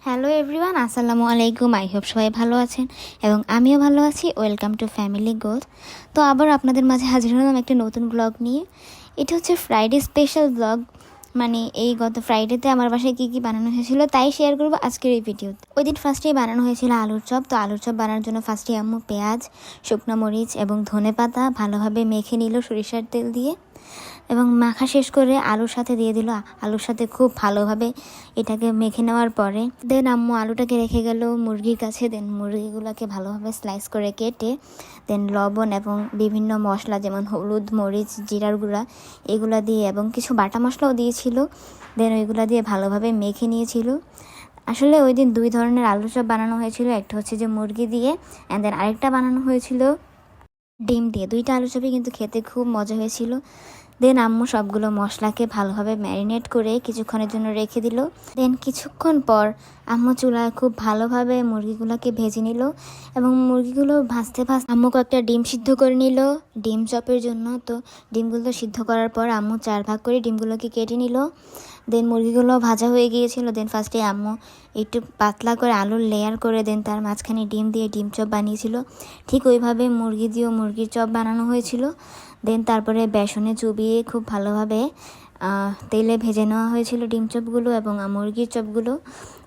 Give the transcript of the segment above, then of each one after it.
Hello everyone, আসসালামু আলাইকুম। I hope সবাই ভালো আছেন এবং আমিও ভালো আছি। Welcome to family growth. তো আবার আপনাদের মাঝে হাজির হলাম একটা নতুন ব্লগ নিয়ে। এটা হচ্ছে ফ্রাইডে স্পেশাল ব্লগ। মানে এই গত ফ্রাইডেতে আমার বাসায় কী কী বানানো হয়েছিল তাই শেয়ার করবো আজকের এই ভিডিওতে। ওই দিন ফার্স্টেই বানানো হয়েছিল আলুর চপ। তো আলুর চপ বানানোর জন্য ফার্স্টেই আম্মু পেঁয়াজ, শুকনো মরিচ এবং ধনেপাতা ভালোভাবে মেখে নিল সরিষার তেল দিয়ে এবং মাখা শেষ করে আলুর সাথে দিয়ে দিল। আলুর সাথে খুব ভালোভাবে এটাকে মেখে নেওয়ার পরে দেন আম্মু আলুটাকে রেখে গেল মুরগির কাছে। দেন মুরগিগুলোকে ভালোভাবে স্লাইস করে কেটে দেন লবণ এবং বিভিন্ন মশলা যেমন হলুদ, মরিচ, জিরার গুঁড়া এগুলো দিয়ে এবং কিছু বাটা মশলাও দিয়েছিল। দেন ওইগুলো দিয়ে ভালোভাবে মেখে নিয়েছিল। আসলে ওই দিন দুই ধরনের আলুর চপ বানানো হয়েছিল। একটা হচ্ছে যে মুরগি দিয়ে অ্যান্ড দেন আরেকটা বানানো হয়েছিল ডিম দিয়ে। দুইটা আলু চপই কিন্তু খেতে খুব মজা হয়েছিল। দেন আম্মু সবগুলো মশলাকে ভালোভাবে ম্যারিনেট করে কিছুক্ষণের জন্য রেখে দিল। দেন কিছুক্ষণ পর আম্মু চুলায় খুব ভালোভাবে মুরগিগুলোকে ভেজে নিল এবং মুরগিগুলো ভাজতে ভাজতে আম্মু কয়েকটা ডিম সিদ্ধ করে নিল ডিম চপের জন্য। তো ডিমগুলো সিদ্ধ করার পর আম্মু 4 ভাগ করে ডিমগুলোকে কেটে নিল। দেন মুরগিগুলো ভাজা হয়ে গিয়েছিল। দেন ফার্স্টে আম্মু একটু পাতলা করে আলুর লেয়ার করে দেন তার মাঝখানে ডিম দিয়ে ডিম চপ বানিয়েছিল। ঠিক ওইভাবে মুরগি দিয়েও মুরগির চপ বানানো হয়েছিল। দেন তারপরে বেসনে চুবিয়ে খুব ভালোভাবে তেলে ভেজে নেওয়া হয়েছিল ডিম চপগুলো এবং মুরগির চপগুলো।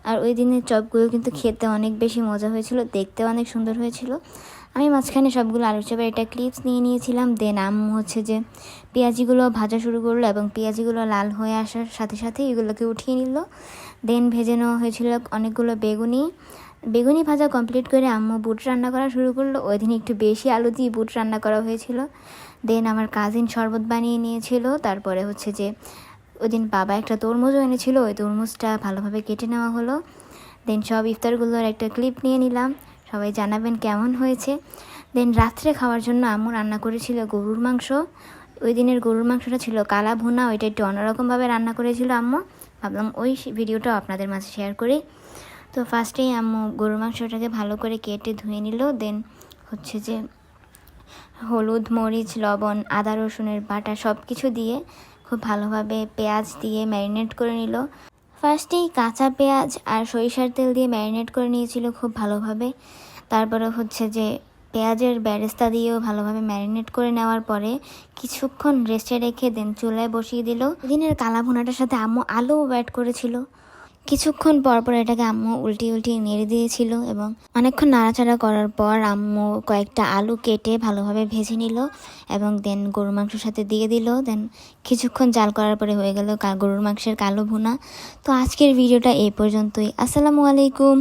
আর ওই দিনের চপগুলো কিন্তু খেতে অনেক বেশি মজা হয়েছিল, দেখতে অনেক সুন্দর হয়েছিল। আমি মাঝখানে সবগুলো আলুর চপের একটা ক্লিপস নিয়ে নিয়েছিলাম। দেন আম্মু হচ্ছে যে পেঁয়াজিগুলো ভাজা শুরু করলো এবং পেঁয়াজিগুলো লাল হয়ে আসার সাথে সাথে এগুলোকে উঠিয়ে নিল। দেন ভেজে নেওয়া হয়েছিল অনেকগুলো বেগুনি ভাজা কমপ্লিট করে আম্মু বুট রান্না করা শুরু করলো। ওই দিন একটু বেশি আলু দিয়ে বুট রান্না করা হয়েছিল। দেন আমার কাজিন শরবত বানিয়ে নিয়েছিল। তারপরে হচ্ছে যে ওই দিন বাবা একটা তরমুজও এনেছিল, ওই তরমুজটা ভালোভাবে কেটে নেওয়া হলো। দেন সব ইফতারগুলোর একটা ক্লিপ নিয়ে নিলাম। সবাই জানাবেন কেমন হয়েছে। দেন রাত্রে খাওয়ার জন্য আম্মু রান্না করেছিল গরুর মাংস। ওই দিনের গরুর মাংসটা ছিল কালা ভুনা, ওইটা একটু অন্যরকমভাবে রান্না করেছিল আম্মু। ভাবলাম ওই ভিডিওটাও আপনাদের মাঝে শেয়ার করি। তো ফার্স্টেই আম্মু গরুর মাংসটাকে ভালো করে কেটে ধুয়ে নিল। দেন হচ্ছে যে হলুদ, মরিচ, লবণ, আদা রসুনের বাটা সব কিছু দিয়ে খুব ভালোভাবে পেঁয়াজ দিয়ে ম্যারিনেট করে নিল। ফার্স্টেই কাঁচা পেঁয়াজ আর সরিষার তেল দিয়ে ম্যারিনেট করে নিয়েছিল খুব ভালোভাবে। তারপরে হচ্ছে যে পেঁয়াজের বেরেস্তা দিয়েও ভালোভাবে ম্যারিনেট করে নেওয়ার পরে কিছুক্ষণ রেস্টে রেখে দেন চুলায় বসিয়ে দিল। দিনের কালা ভুনাটার সাথে আম্মু আলুও অ্যাড করেছিল। কিছুক্ষণ পর পর এটাকে আম্মু উল্টিয়ে নেড়ে দিয়েছিল এবং অনেকক্ষণ নাড়াচাড়া করার পর আম্মু কয়েকটা আলু কেটে ভালোভাবে ভেজে নিল এবং দেন গরুর মাংসের সাথে দিয়ে দিল। দেন কিছুক্ষণ জাল করার পরে হয়ে গেল গরুর মাংসের কালো ভুনা। তো আজকের ভিডিওটা এই পর্যন্তই। আসসালামু আলাইকুম।